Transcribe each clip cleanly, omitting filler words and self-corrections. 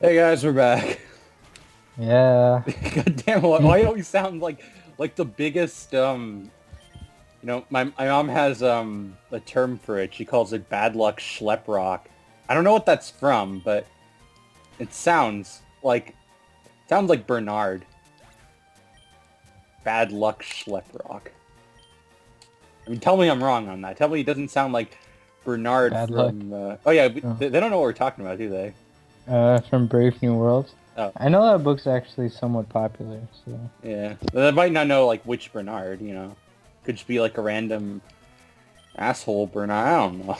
Hey guys, we're back. Yeah. God damn, why don't we sound like the biggest my mom has a term for it. She calls it bad luck schlep rock. I don't know what that's from, but it sounds like Bernard. Bad luck schlep rock. I mean, tell me I'm wrong on that. Tell me it doesn't sound like Bernard Bad luck. from oh yeah, Oh. they don't know what we're talking about, do they? From Brave New World. Oh, I know that book's actually somewhat popular, so. yeah. They might not know like which Bernard. Could just be like a random asshole Bernard. I don't know.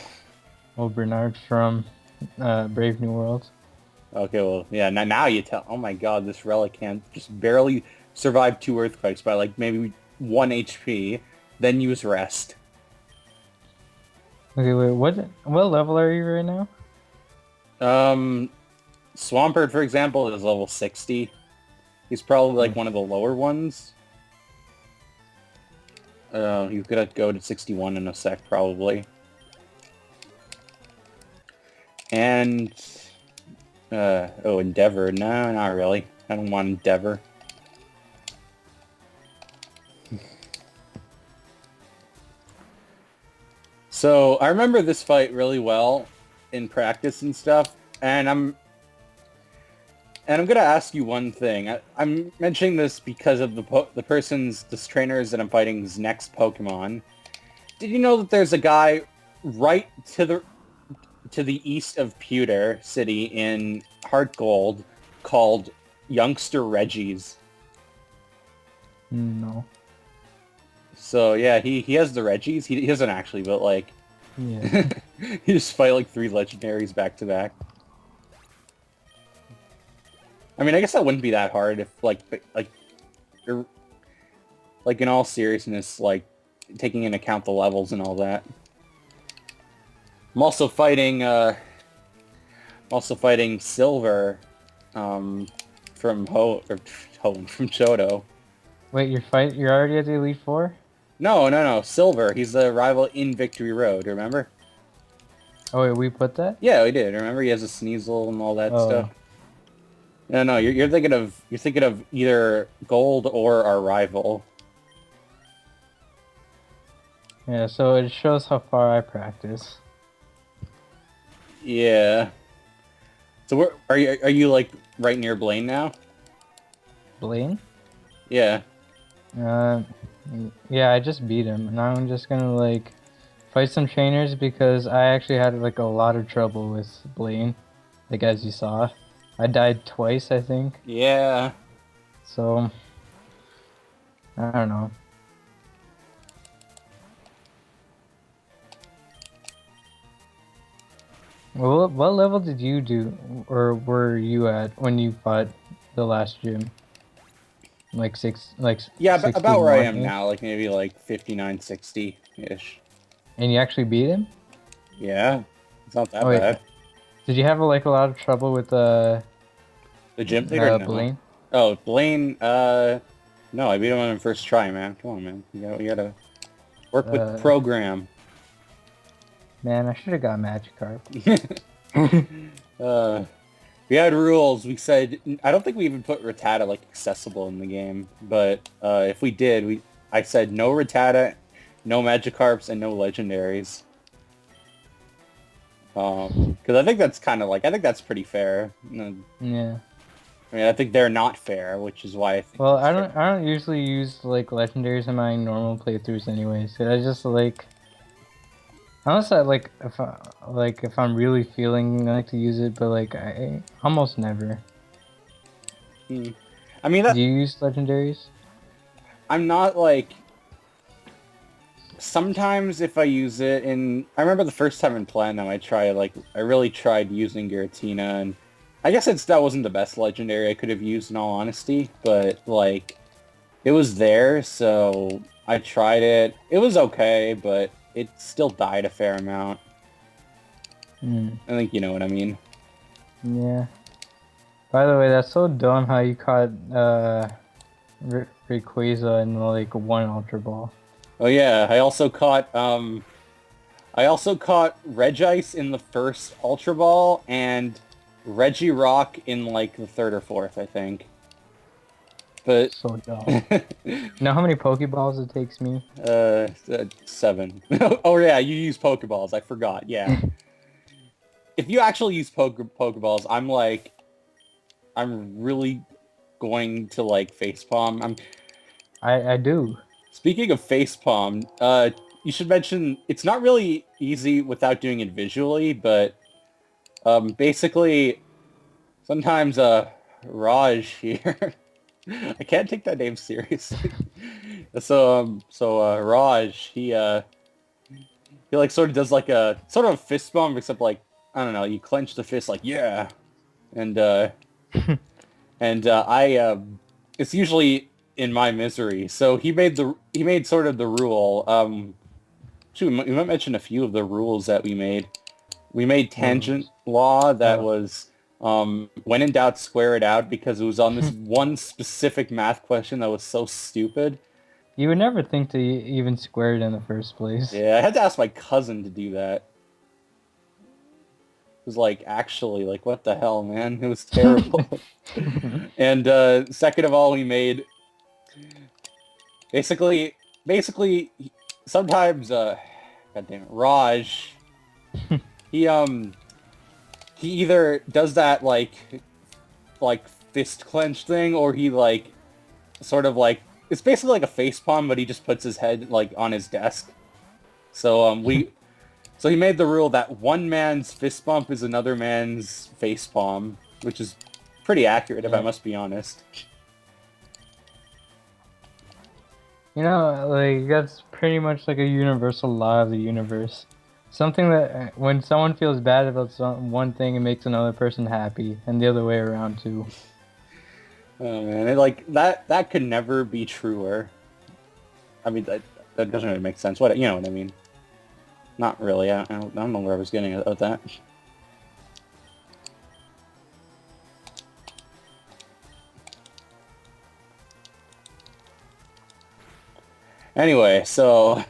Well, Bernard from Brave New World. Okay, well, yeah, now you tell. Oh my god, this Relicanth just barely survived 2 earthquakes by like maybe 1 HP, then use rest. Okay, wait, what level are you right now? Um, Swampert, for example, is level 60. He's probably like Hmm. one of the lower ones. He's gonna go to 61 in a sec, probably. And, oh, Endeavor. No, not really. I don't want Endeavor. So I remember this fight really well in practice and stuff, and I'm gonna ask you one thing. I'm mentioning this because of this trainers that I'm fighting's next Pokemon. Did you know that there's a guy right to the east of Pewter City in Heart Gold called Youngster Reggie's? No. So yeah, he has the Reggies. He doesn't actually, but like Yeah. he just fight like 3 legendaries back to back. I mean, I guess that wouldn't be that hard if you're- like in all seriousness, like taking into account the levels and all that. I'm also fighting Silver, um, from from Choto. Wait, you're already at the Elite Four? No, no, no, Silver. He's the rival in Victory Road. Remember? Oh wait, we put that? Yeah, we did. Remember, he has a Sneasel and all that stuff. Oh. No, no, you're thinking of either Gold or our rival. Yeah, so it shows how far I practice. Yeah. So where are you like right near Blaine now? Blaine? Yeah. Uh, yeah, I just beat him. Now I'm just gonna like fight some trainers because I actually had like a lot of trouble with Blaine. Like as you saw, I died twice, I think. Yeah. So I don't know. Well, what level did you do, or were you at when you fought the last gym? Like Yeah, about where I 61 am ish, now, like maybe like 59, 60-ish. and you actually beat him. Yeah. It's not that Oh wait, bad. did you have like a lot of trouble with The gym leader? No. Blaine? Oh, Blaine, no, I beat him on the first try, man. Come on, man. You gotta work with the Uh, program. Man, I should have got Magikarp. uh, we had rules. We said I don't think we even put Rattata like accessible in the game, but if we did, I said no Rattata, no Magikarps, and no legendaries. Because I think that's pretty fair. Yeah. I mean, I think they're not fair, which is why I think Well, it's fair. I don't usually use like legendaries in my normal playthroughs anyways. I just like unless I like if I'm really feeling like to use it, but like I almost never. Hmm. I mean, Do you use legendaries? I'm not like sometimes if I use it in I remember the first time in Platinum I really tried using Giratina, and I guess that wasn't the best legendary I could have used in all honesty, but like it was there, so I tried it. It was okay, but it still died a fair amount. Hmm. I think you know what I mean. Yeah. By the way, that's so dumb how you caught Rayquaza in like one Ultra Ball. Oh yeah, I also caught Regice in the first Ultra Ball, and Reggie Rock in like the third or fourth, I think. But So dumb. You know how many Pokeballs it takes me? 7. Oh yeah, you use Pokeballs. I forgot. Yeah. If you actually use Pokeballs, I'm really going to like facepalm. I do. Speaking of facepalm, you should mention it's not really easy without doing it visually, but basically sometimes Raj here. I can't take that name seriously. So Raj, he like sort of does like a sort of a fist bump, except like I don't know, you clench the fist like yeah, and I it's usually in my misery. So he made sort of the rule. Shoot, we might mention a few of the rules that we made. We made tangent Rules. law that Oh. was when in doubt, square it out because it was on this one specific math question that was so stupid. You would never think to even square it in the first place. Yeah, I had to ask my cousin to do that. It was like, actually, like, what the hell, man? It was terrible. And second of all, we made basically, basically, sometimes, God damn it, Raj, he he either does that like fist clench thing, or he like sort of like it's basically like a face palm, but he just puts his head like on his desk. So so he made the rule that one man's fist bump is another man's face palm, which is pretty accurate if I Yeah. must be honest. You know, like that's pretty much like a universal law of the universe. Something that when someone feels bad about one thing, it makes another person happy, and the other way around too. Oh man, like that could never be truer. I mean that doesn't really make sense. What you know what I mean? Not really. I don't know where I was getting at that. Anyway, so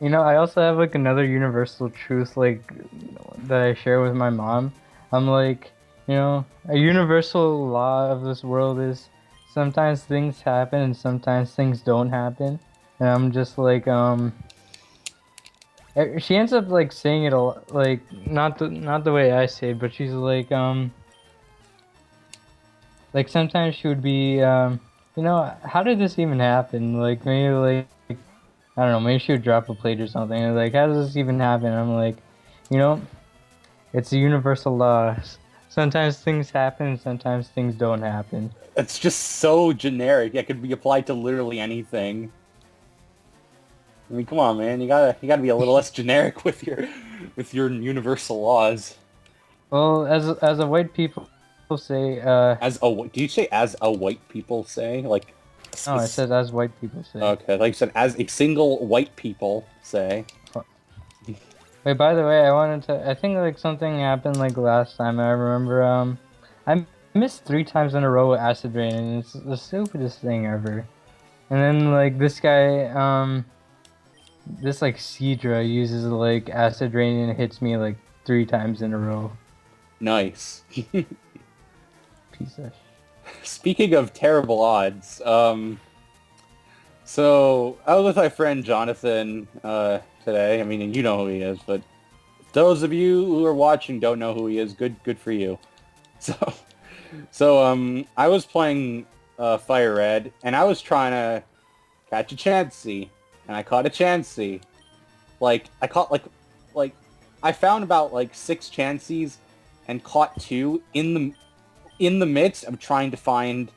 You know, I also have like another universal truth like that I share with my mom. I'm like, you know, a universal law of this world is sometimes things happen and sometimes things don't happen. And I'm just like, she ends up like saying it a lot, like not the way I say it, but she's like sometimes she would be, you know, how did this even happen? Like maybe like I don't know, maybe she would drop a plate or something. And like, how does this even happen? I'm like, you know, it's a universal law. Sometimes things happen, and sometimes things don't happen. it's just so generic. It could be applied to literally anything. I mean, come on, man. You gotta be a little less generic with your universal laws. Well, as a white people say, Do you say as a white people say like? no, I said as white people say. Okay, like you said, as a single white people say. Wait, by the way, I wanted to. I think like something happened like last time. I remember. I missed 3 times in a row with acid rain, and it's the stupidest thing ever. And then like this guy, this like Seadra uses like acid rain and hits me like 3 times in a row. Nice. Piece of. Speaking of terrible odds, so I was with my friend Jonathan today. I mean, you know who he is, but those of you who are watching don't know who he is. Good for you. So, I was playing Fire Red, and I was trying to catch a Chansey, and I caught a Chansey. Like I caught like I found about like 6 Chanseys and caught 2 in the midst of trying to find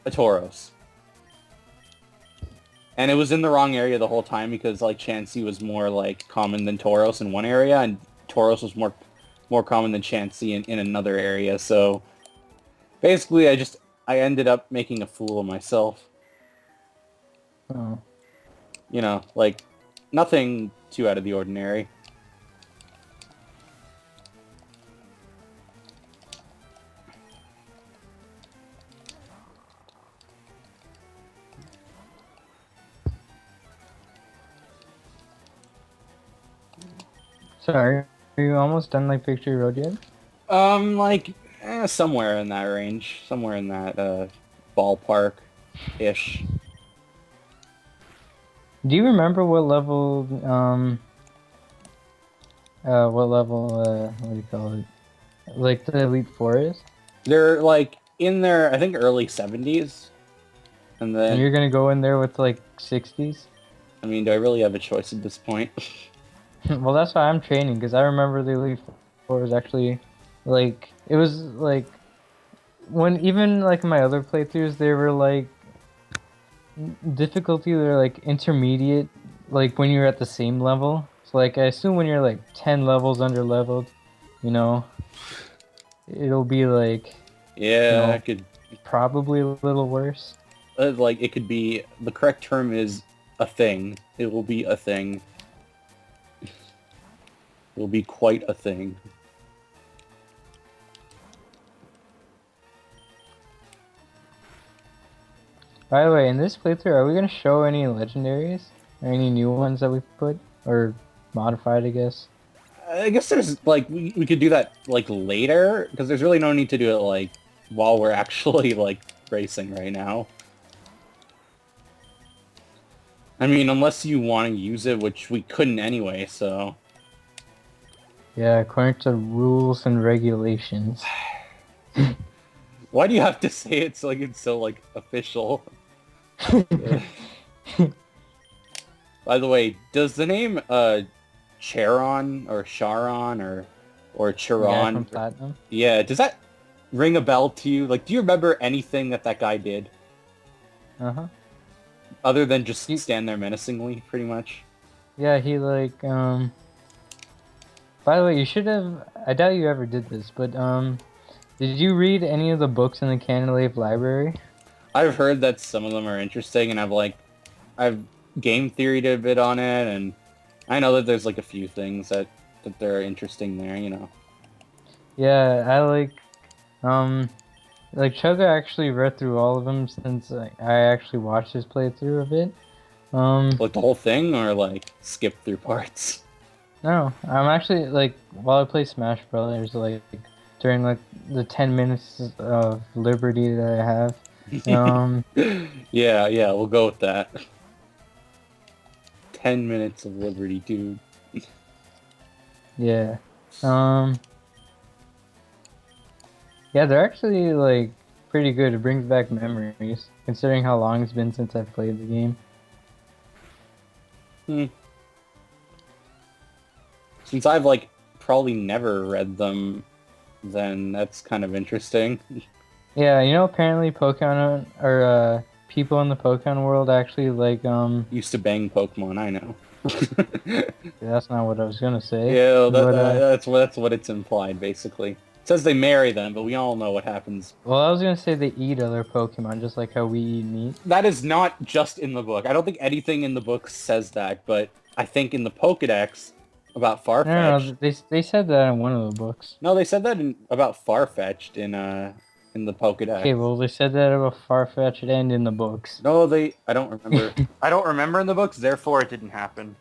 a Tauros. And it was in the wrong area the whole time because like Chansey was more like common than Tauros in one area, and Tauros was more common than Chansey in another area. So basically, I ended up making a fool of myself. Oh. You know, like nothing too out of the ordinary. Sorry, are you almost done like Victory Road yet? Like Somewhere in that range. Somewhere in that ballpark-ish. Do you remember what do you call it? Like the Elite Four is? They're like in their, I think, early 70s. And And then, you're gonna go in there with like 60s? I mean, do I really have a choice at this point? Well, that's why I'm training, because I remember the Elite Four was actually, like, it was like, when even like my other playthroughs, they were like, difficulty, they're like intermediate, like when you're at the same level. So like, I assume when you're like 10 levels under leveled, you know, it'll be like, Yeah, I know, could, probably a little worse. like, it could be, the correct term is a thing. It will be a thing. It will be quite a thing. By the way, in this playthrough, are we gonna show any legendaries? Or any new ones that we put? Or modified, I guess? I guess there's, like, we could do that, like, later, because there's really no need to do it, like, while we're actually, like, racing right now. I mean, unless you want to use it, which we couldn't anyway, so... Yeah, according to rules and regulations. Why do you have to say it so, like, it's so, like, official? By the way, does the name, Charon, or Charon, or The guy Charon... from Platinum? Yeah, does that ring a bell to you? Like, do you remember anything that guy did? Uh-huh. Other than just He- stand there menacingly, pretty much? Yeah, he like, by the way, you should have, I doubt you ever did this, but, did you read any of the books in the Canonlave library? I've heard that some of them are interesting, and I've game theoried a bit on it, and I know that there's like a few things that they're interesting there, you know. Yeah, like Chugga actually read through all of them since I actually watched his playthrough of it. Like the whole thing, or like skip through parts. No, I'm actually like while I play Smash Brothers, like during like the 10 minutes of liberty that I have. Yeah, we'll go with that. 10 minutes of liberty, dude. Yeah. Yeah, they're actually like pretty good. It brings back memories, considering how long it's been since I've played the game. Since I've like probably never read them, then that's kind of interesting. Yeah, you know, apparently Pokemon or people in the Pokemon world actually like Used to bang Pokemon, I know. that's not what I was gonna say. Yeah, But that's what it's implied, basically. It says they marry them, but we all know what happens. well, I was gonna say they eat other Pokemon just like how we eat meat. That is not just in the book. I don't think anything in the book says that, but I think in the Pokedex about No, Farfetch'd... they said that in one of the books. No, they said that about Farfetch'd in the Pokedex. Okay, well they said that about Farfetch'd and in the books. No, I don't remember. I don't remember in the books, therefore it didn't happen.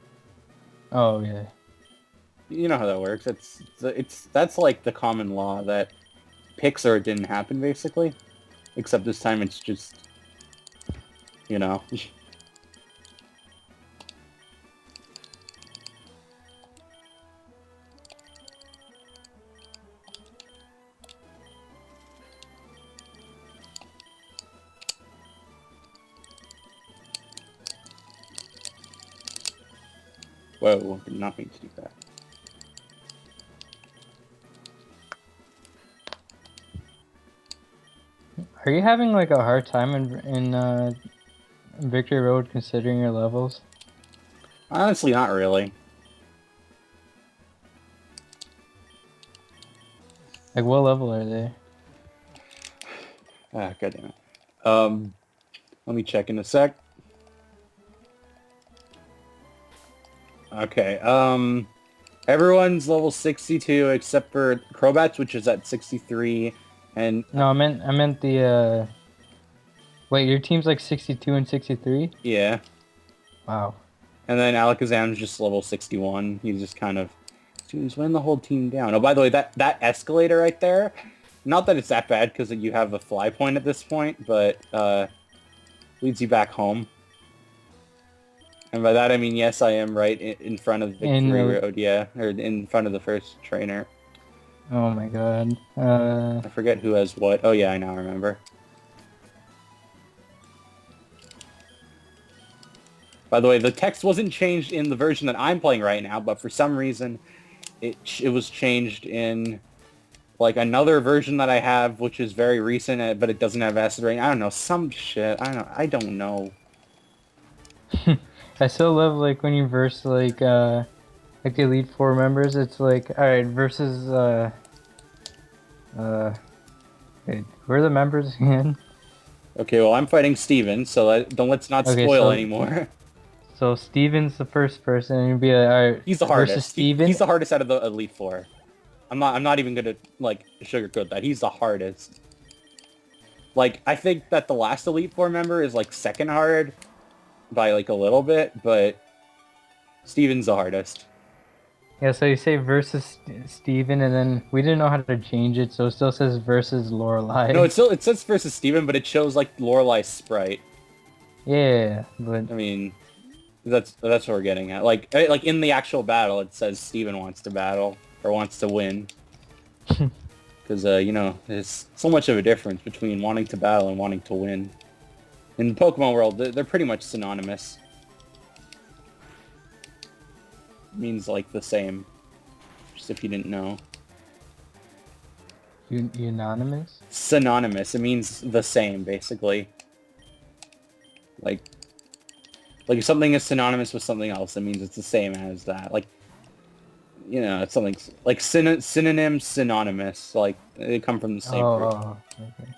Oh yeah. You know how that works. That's like the common law that picks or it didn't happen, basically. Except this time it's just, you know. Whoa, did not mean to do that. Are you having like a hard time in Victory Road considering your levels? Honestly, not really. Like what level are they? Ah, goddamn it. Let me check in a sec. Okay, everyone's level 62 except for Crobats, which is at 63, and... No, I meant the wait, your team's like 62 and 63? Yeah. Wow. And then Alakazam's just level 61. He's just kind of... Dude, he's weighing the whole team down. Oh, by the way, that escalator right there, Not that it's that bad because you have a fly point at this point, but leads you back home. And by that I mean, yes, I am right in front of Victory Road, yeah, or in front of the first trainer. Oh my god. I forget who has what. Oh yeah, I now remember. By the way, the text wasn't changed in the version that I'm playing right now, but for some reason, it was changed in like another version that I have, which is very recent, but it doesn't have acid rain. I don't know, some shit. I don't know. I still love like when you verse like the Elite Four members. It's like, all right, versus wait, who are the members again? Okay, well I'm fighting Steven, so let's not Okay, spoil so- anymore. So Steven's the first person, and you'd be like, all right, He's the versus hardest. Steven. He's the hardest out of the Elite Four. I'm not even gonna like sugarcoat that. He's the hardest. Like I think that the last Elite Four member is like second hard by like a little bit, but Steven's the hardest. Yeah, so you say versus Steven, and then we didn't know how to change it, so it still says versus Lorelei. No, it says versus Steven, but it shows like Lorelei's sprite. Yeah, but I mean, that's what we're getting at. Like in the actual battle, it says Steven wants to battle or wants to win. Because you know, there's so much of a difference between wanting to battle and wanting to win. In the Pokemon world, they're pretty much synonymous. Means like the same. Just if you didn't know. Unanimous? Synonymous. It means the same, basically. Like if something is synonymous with something else, it means it's the same as that. Like, you know, it's something like synonym, synonymous. Like they come from the same root. Oh, okay.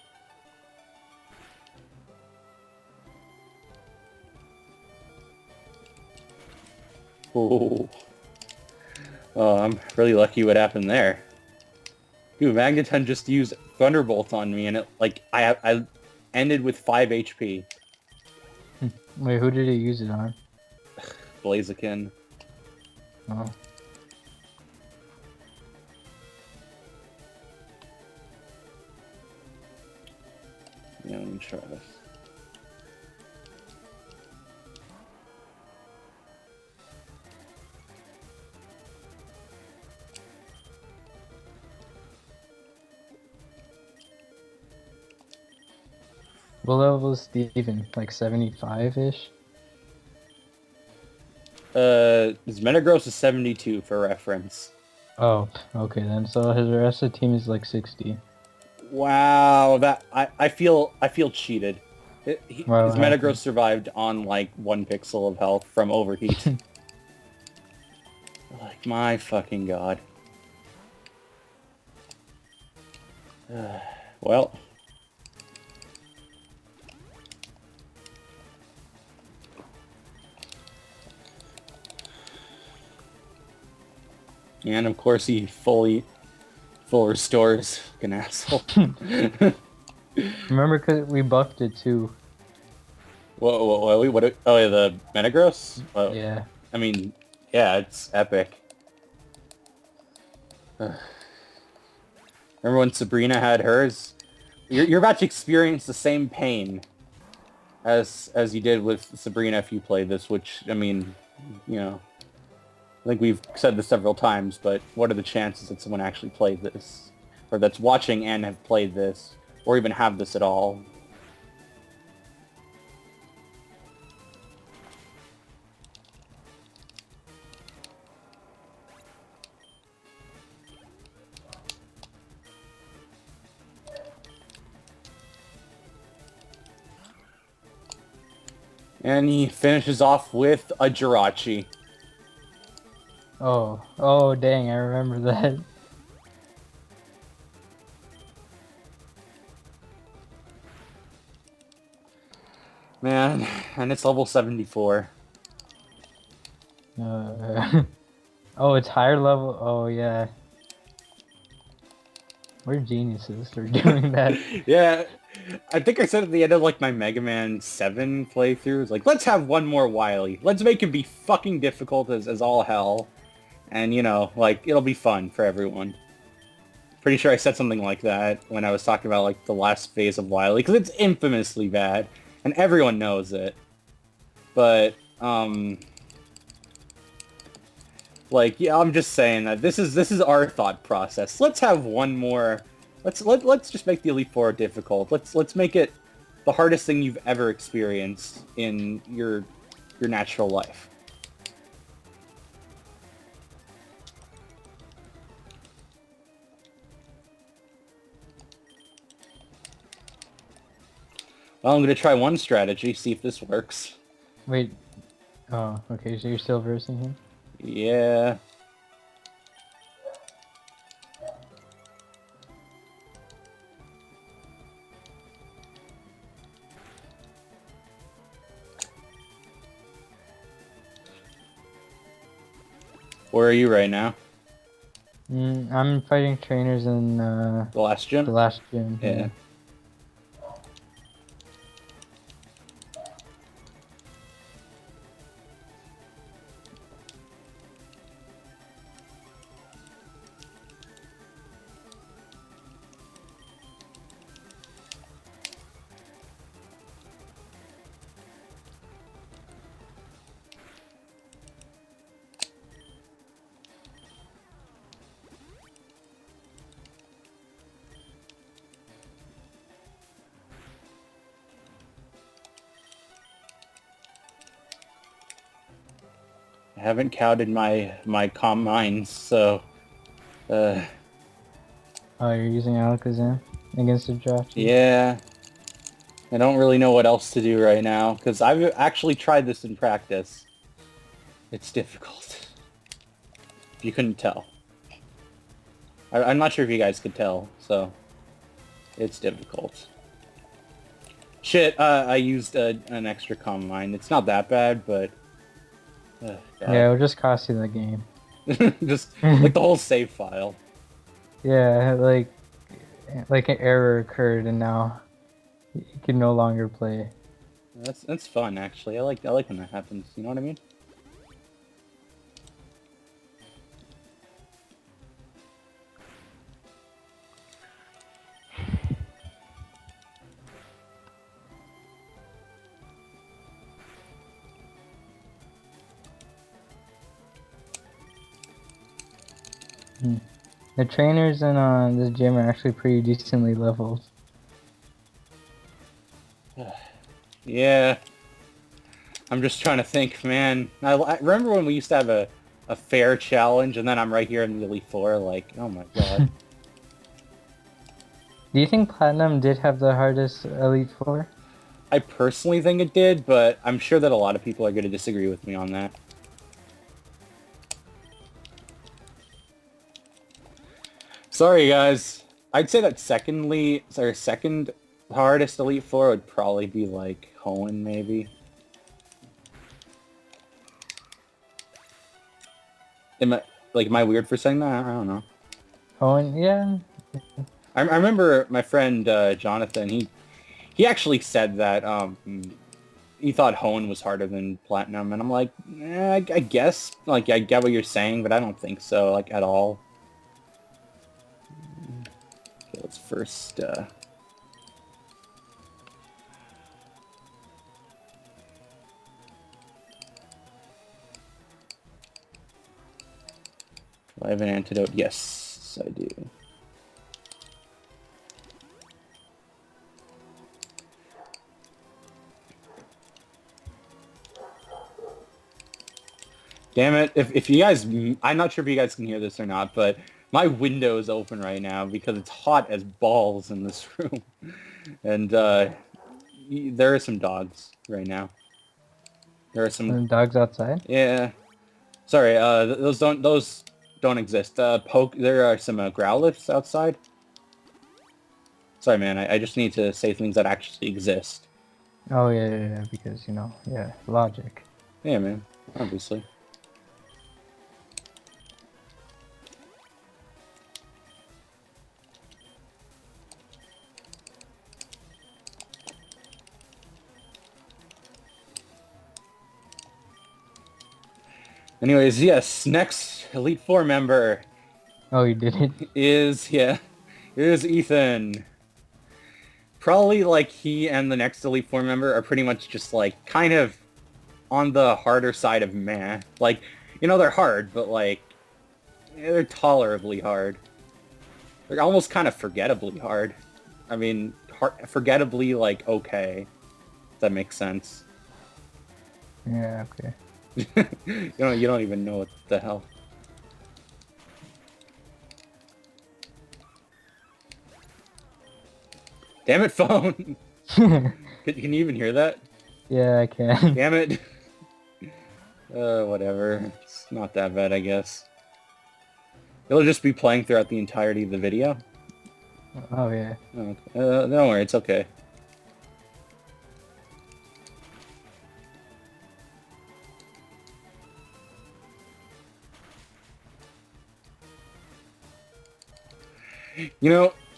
Ooh. Oh, I'm really lucky what happened there. Dude, Magneton just used Thunderbolt on me, and it like I ended with 5 HP. Wait, who did he use it on? Blaziken. Oh. Yeah, let me try this. What level is Steven? Like 75-ish? His Metagross is 72 for reference. Oh, okay then. So his rest of the team is like 60. Wow, that I feel cheated. Wow, His what happened? Metagross survived on like 1 pixel of health from overheat. Like my fucking god. Well. And of course he full restores. Fucking asshole. Remember, cause we buffed it too. What, oh yeah, the Metagross? Oh, Yeah. I mean, yeah, it's epic. Remember when Sabrina had hers? You're about to experience the same pain as you did with Sabrina if you played this, which, I mean, you know, I think we've said this several times, but what are the chances that someone actually played this? Or that's watching and have played this, or even have this at all? And he finishes off with a Jirachi. Oh, dang! I remember that. Man, and it's level 74. Oh, it's higher level. Oh yeah. We're geniuses for doing that. Yeah, I think I said at the end of like my Mega Man 7 playthroughs, like, let's have one more Wily. Let's make him be fucking difficult as all hell. And, you know, like, it'll be fun for everyone. Pretty sure I said something like that when I was talking about like the last phase of Wily, because it's infamously bad, and everyone knows it. But like, yeah, I'm just saying that this is our thought process. Let's have one more. Let's just make the Elite Four difficult. Let's make it the hardest thing you've ever experienced in your natural life. Well, I'm gonna try one strategy, see if this works. Wait. Oh, okay. So you're still versing him? Yeah. Where are you right now? I'm fighting trainers in The last gym? the last gym. Yeah. I haven't counted my calm mines, so Oh, you're using Alakazam against the draft? yeah. I don't really know what else to do right now, because I've actually tried this in practice. It's difficult. If you couldn't tell. I'm not sure if you guys could tell, so it's difficult. Shit, I used an extra calm mine. It's not that bad, but... Yeah, it'll just cost you the game. Just, like, the whole save file. Yeah, like an error occurred and now you can no longer play. That's fun, actually. I like when that happens, you know what I mean? The trainers in the gym are actually pretty decently leveled. Yeah. I'm just trying to think, man. I remember when we used to have a fair challenge, and then I'm right here in the Elite Four, like, oh my god. Do you think Platinum did have the hardest Elite Four? I personally think it did, but I'm sure that a lot of people are going to disagree with me on that. Sorry, guys. I'd say that second hardest Elite Four would probably be, like, Hoenn, maybe. Am I weird for saying that? I don't know. Oh, and yeah. I remember my friend, Jonathan, he actually said that, he thought Hoenn was harder than Platinum, and I'm like, I guess, like, I get what you're saying, but I don't think so, like, at all. Okay, let's first, do I have an antidote? Yes, I do. Damn it, if you guys, I'm not sure if you guys can hear this or not, but my window is open right now because it's hot as balls in this room. And, there are some dogs right now. There are some... Dogs outside? Yeah. Sorry, those don't exist. There are some Growlithes outside. Sorry, man, I just need to say things that actually exist. Oh, yeah, because, yeah, logic. Yeah, man, obviously. Anyways, yes, next Elite Four member Oh, you did it? is, yeah, Here's Ethan. Probably like he and the next Elite Four member are pretty much just like kind of on the harder side of meh. Like, they're hard, but like they're tolerably hard. They're almost kind of forgettably hard. I mean, forgettably like okay. If that makes sense. Yeah, okay. You don't even know what the hell. Damn it, phone! Can you even hear that? Yeah, I can. Damn it! Whatever. It's not that bad, I guess. It'll just be playing throughout the entirety of the video. Oh, yeah. Oh, don't worry, it's okay.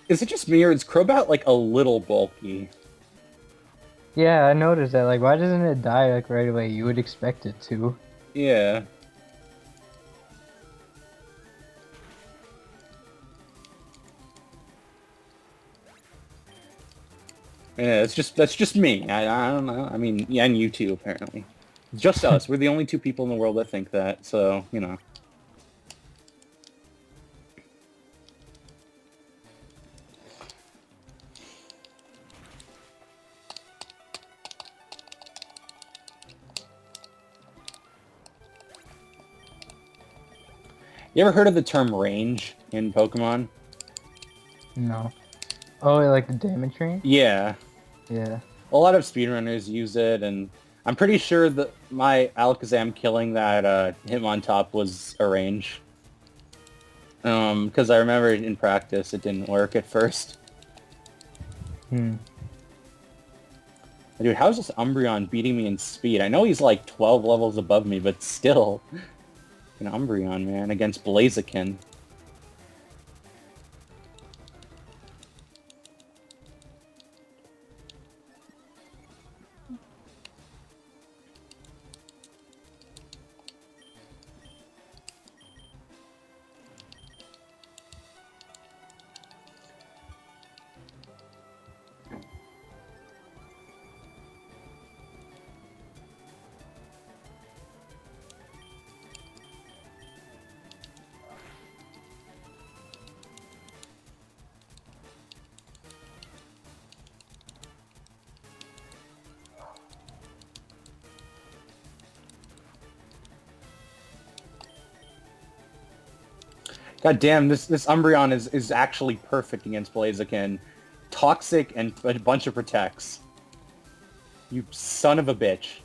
Is it just me or is Crobat like a little bulky? Yeah, I noticed that. Like, why doesn't it die like right away? You would expect it to. Yeah. Yeah, that's just me. I don't know. I mean, yeah, and you too, apparently. It's just us. We're the only two people in the world that think that, so, You ever heard of the term range in Pokemon? No. Oh, like the damage range? Yeah. Yeah. A lot of speedrunners use it, and I'm pretty sure that my Alakazam killing that Hitmontop was a range. Because I remember in practice it didn't work at first. Hmm. Dude, how's this Umbreon beating me in speed? I know he's like 12 levels above me, but still. An Umbreon, man, against Blaziken. God damn, this Umbreon is actually perfect against Blaziken. Toxic and a bunch of protects. You son of a bitch.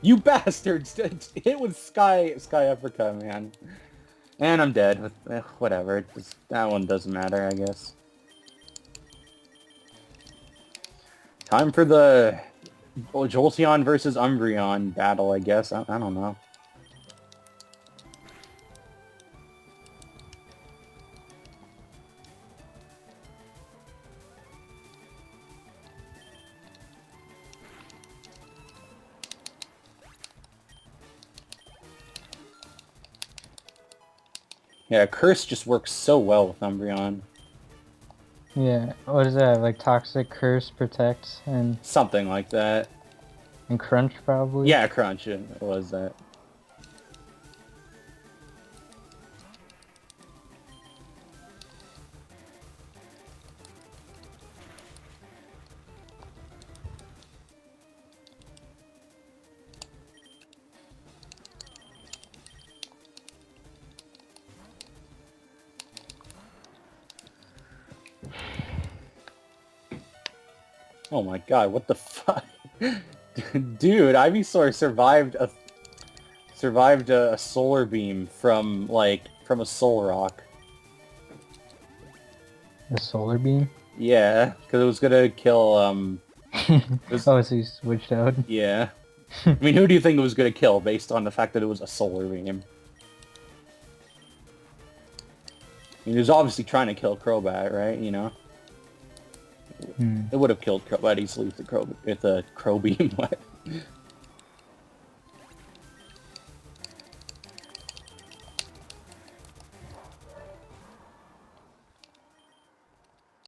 You bastards! Hit with Sky Uppercut, man. And I'm dead. Whatever. That one doesn't matter, I guess. Time for the Jolteon versus Umbreon battle, I guess. I don't know. Yeah, Curse just works so well with Umbreon. Yeah. What is that? Like Toxic, Curse, Protect, and Something like that. Crunch probably? Yeah, Crunch, it was that. Oh my god, what the fuck? Dude, Ivysaur survived a solar beam from a soul rock. The Solar Beam? Yeah, because it was gonna kill Oh, so you switched out? yeah. I mean, who do you think it was gonna kill based on the fact that it was a solar beam? I mean, he was obviously trying to kill Crobat, right? Hmm. It would have killed Crobat easily if the Crow beam went.